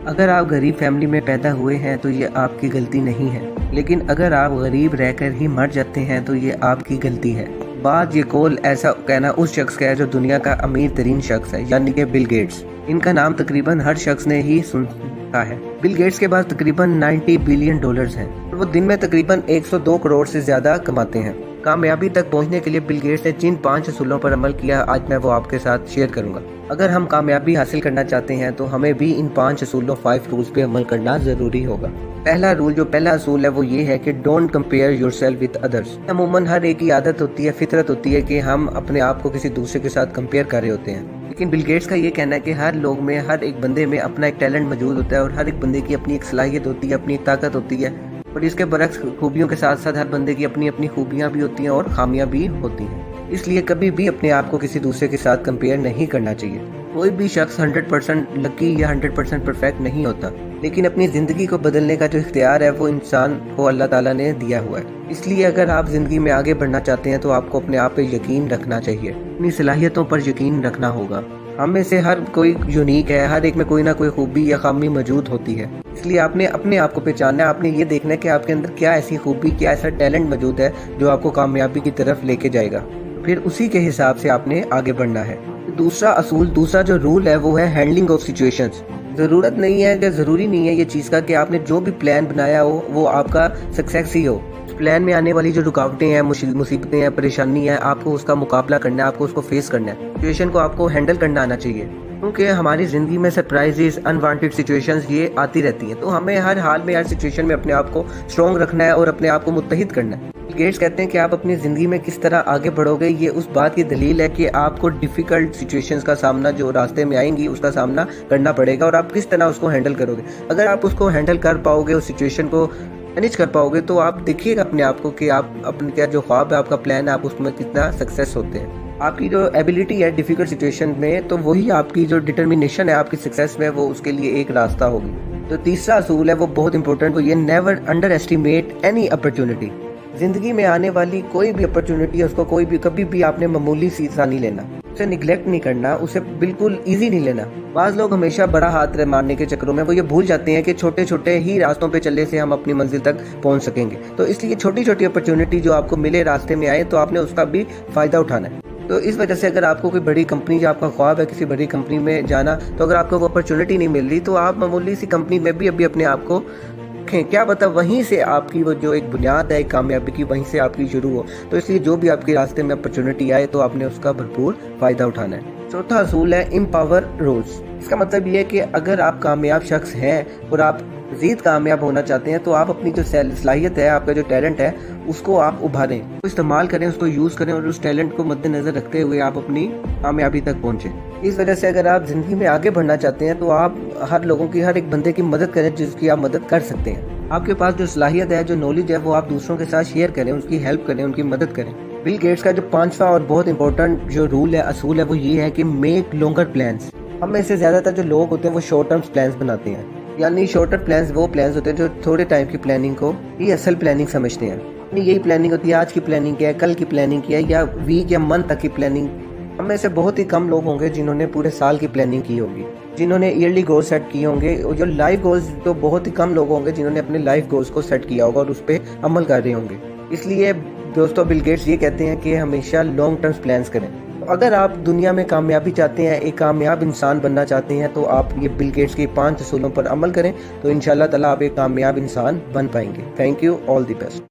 اگر آپ غریب فیملی میں پیدا ہوئے ہیں تو یہ آپ کی غلطی نہیں ہے، لیکن اگر آپ غریب رہ کر ہی مر جاتے ہیں تو یہ آپ کی غلطی ہے۔ بعد یہ قول ایسا کہنا اس شخص کا ہے جو دنیا کا امیر ترین شخص ہے، یعنی کہ بل گیٹس۔ ان کا نام تقریباً ہر شخص نے ہی سنا ہے۔ بل گیٹس کے پاس تقریباً 90 بلین ڈالرز ہیں اور وہ دن میں تقریباً 102 کروڑ سے زیادہ کماتے ہیں۔ کامیابی تک پہنچنے کے لیے بل گیٹس نے جن 5 اصولوں پر عمل کیا، آج میں وہ آپ کے ساتھ شیئر کروں گا۔ اگر ہم کامیابی حاصل کرنا چاہتے ہیں تو ہمیں بھی ان 5 اصولوں 5 رولز پہ عمل کرنا ضروری ہوگا۔ پہلا اصول ہے وہ یہ ہے کہ don't compare your self with others. عموماً ہر ایک کی عادت ہوتی ہے، فطرت ہوتی ہے کہ ہم اپنے آپ کو کسی دوسرے کے ساتھ کمپیئر کر رہے ہوتے ہیں، لیکن بل گیٹس کا یہ کہنا ہے کہ ہر لوگ میں، ہر ایک بندے میں اپنا ایک ٹیلنٹ موجود ہوتا ہے اور ہر ایک بندے کی اپنی ایک صلاحیت ہوتی ہے، اپنی ایک طاقت ہوتی ہے، اور اس کے برعکس خوبیوں کے ساتھ ساتھ ہر بندے کی اپنی اپنی خوبیاں بھی ہوتی ہیں اور خامیاں بھی ہوتی ہیں۔ اس لیے کبھی بھی اپنے آپ کو کسی دوسرے کے ساتھ کمپیئر نہیں کرنا چاہیے۔ کوئی بھی شخص 100% لکی یا 100% پرفیکٹ نہیں ہوتا، لیکن اپنی زندگی کو بدلنے کا جو اختیار ہے وہ انسان کو اللہ تعالیٰ نے دیا ہوا ہے۔ اس لیے اگر آپ زندگی میں آگے بڑھنا چاہتے ہیں تو آپ کو اپنے آپ پہ یقین رکھنا چاہیے، اپنی صلاحیتوں پر یقین رکھنا ہوگا۔ ہم میں سے ہر کوئی یونیک ہے، ہر ایک میں کوئی نہ کوئی خوبی یا خامی موجود ہوتی ہے، اس لیے آپ نے اپنے آپ کو پہچاننا ہے۔ آپ نے یہ دیکھنا ہے کہ آپ کے اندر کیا ایسی خوبی، کیا ایسا ٹیلنٹ موجود ہے جو آپ کو کامیابی کی طرف لے کے جائے گا، پھر اسی کے حساب سے آپ نے آگے بڑھنا ہے۔ دوسرا جو رول ہے وہ ہے ہینڈلنگ آف سچویشنز۔ ضروری نہیں ہے یہ چیز کا کہ آپ نے جو بھی پلان بنایا ہو وہ آپ کا سکسیس ہی ہو۔ پلان میں آنے والی جو رکاوٹیں ہیں، مصیبتیں ہیں، پریشانی ہے، آپ کو اس کا مقابلہ کرنا ہے، آپ کو اس کو فیس کرنا ہے۔ سچویشن کو آپ کو ہینڈل کرنا آنا چاہیے، کیونکہ ہماری زندگی میں سرپرائزز، انوانٹیڈ سچویشنز یہ آتی رہتی ہیں، تو ہمیں ہر حال میں، ہر سچویشن میں اپنے آپ کو اسٹرانگ رکھنا ہے اور اپنے آپ کو متحد کرنا ہے۔ بل گیٹس کہتے ہیں کہ آپ اپنی زندگی میں کس طرح آگے بڑھو گے، یہ اس بات کی دلیل ہے کہ آپ کو ڈیفیکلٹ سچویشنز کا سامنا جو راستے میں آئیں گی اس کا سامنا کرنا پڑے گا، اور آپ کس طرح اس کو ہینڈل کرو گے۔ اگر آپ اس کو ہینڈل کر پاؤ گے، اس سچویشن کو مینیج کر پاؤ گے، تو آپ دیکھیے گا اپنے آپ کو کہ آپ اپنے کیا جو خواب ہے، آپ کا پلان ہے، آپ اس میں کتنا سکسیس ہوتے ہیں۔ آپ کی جو ایبیلٹی ہے ڈیفیکلٹ سچویشن میں، تو وہی آپ کی جو ڈٹرمینیشن ہے آپ کی سکسیس میں، وہ اس کے لیے ایک راستہ ہوگی۔ تو تیسرا اصول ہے وہ بہت امپورٹنٹ، وہ یہ never under estimate any opportunity. زندگی میں آنے والی کوئی بھی اپرچونٹی ہے، اس کو کبھی بھی آپ نے معمولی سی سا نہیں لینا، اسے نیگلیکٹ نہیں کرنا، اسے بالکل ایزی نہیں لینا۔ بعض لوگ ہمیشہ بڑا ہاتھ مارنے کے چکروں میں وہ یہ بھول جاتے ہیں کہ چھوٹے چھوٹے ہی راستوں پہ چلنے سے ہم اپنی منزل تک پہنچ سکیں گے۔ تو اس لیے چھوٹی چھوٹی اپرچونٹی جو آپ کو ملے، راستے میں آئے، تو آپ نے اس کا بھی فائدہ اٹھانا ہے۔ تو اس وجہ سے اگر آپ کو کوئی بڑی کمپنی، جو آپ کا خواب ہے کسی بڑی کمپنی میں جانا، تو اگر آپ کو وہ اپرچونٹی نہیں مل رہی تو آپ معمولی سی کمپنی میں بھی ابھی اپنے آپ کو رکھیں، کیا پتہ وہیں سے آپ کی وہ جو ایک بنیاد ہے ایک کامیابی کی، وہیں سے آپ کی شروع ہو۔ تو اس لیے جو بھی آپ کے راستے میں اپرچونٹی آئے تو آپ نے اس کا بھرپور فائدہ اٹھانا ہے۔ چوتھا اصول ہے امپاور رولز۔ اس کا مطلب یہ ہے کہ اگر آپ کامیاب شخص ہیں اور آپ مزید کامیاب ہونا چاہتے ہیں تو آپ اپنی جو صلاحیت ہے، آپ کا جو ٹیلنٹ ہے، اس کو آپ ابھاریں، اس کو استعمال کریں، اس کو یوز کریں، اور اس ٹیلنٹ کو مد نظر رکھتے ہوئے آپ اپنی کامیابی تک پہنچیں۔ اس وجہ سے اگر آپ زندگی میں آگے بڑھنا چاہتے ہیں تو آپ ہر لوگوں کی، ہر ایک بندے کی مدد کریں جس کی آپ مدد کر سکتے ہیں۔ آپ کے پاس جو صلاحیت ہے، جو نالج ہے، وہ آپ دوسروں کے ساتھ شیئر کریں، اس کی ہیلپ کریں، ان کی مدد کریں۔ بل گیٹس کا جو 5واں اور بہت امپورٹنٹ جو رول ہے، اصول ہے، وہ یہ ہے کہ میک لانگر پلانس۔ ہم میں سے زیادہ تر جو لوگ ہوتے ہیں وہ شارٹ ٹرم پلانس بناتے ہیں، یعنی شارٹ ٹرم پلانس وہ پلانس ہوتے ہیں جو تھوڑے ٹائم کی پلاننگ کو ہی اصل پلاننگ سمجھتے ہیں۔ یہی پلاننگ ہوتی ہے، آج کی پلاننگ کیا ہے، کل کی پلاننگ کیا ہے، یا ویک یا منتھ تک کی پلاننگ۔ ہم میں سے بہت ہی کم لوگ ہوں گے جنہوں نے پورے سال کی پلاننگ کی ہوگی، جنہوں نے ایئرلی گول سیٹ کیے ہوں گے۔ جو لائف گولز، تو بہت ہی کم لوگ ہوں گے جنہوں نے اپنے لائف گولز کو سیٹ کیا ہوگا اور اس پہ عمل کر رہے ہوں گے۔ اس لیے دوستو، بل گیٹس یہ کہتے ہیں کہ ہمیشہ لانگ ٹرم پلانس کریں۔ اگر آپ دنیا میں کامیابی چاہتے ہیں، ایک کامیاب انسان بننا چاہتے ہیں، تو آپ یہ بل گیٹس کے 5 اصولوں پر عمل کریں، تو انشاءاللہ تعالیٰ آپ ایک کامیاب انسان بن پائیں گے۔ Thank you, all the best.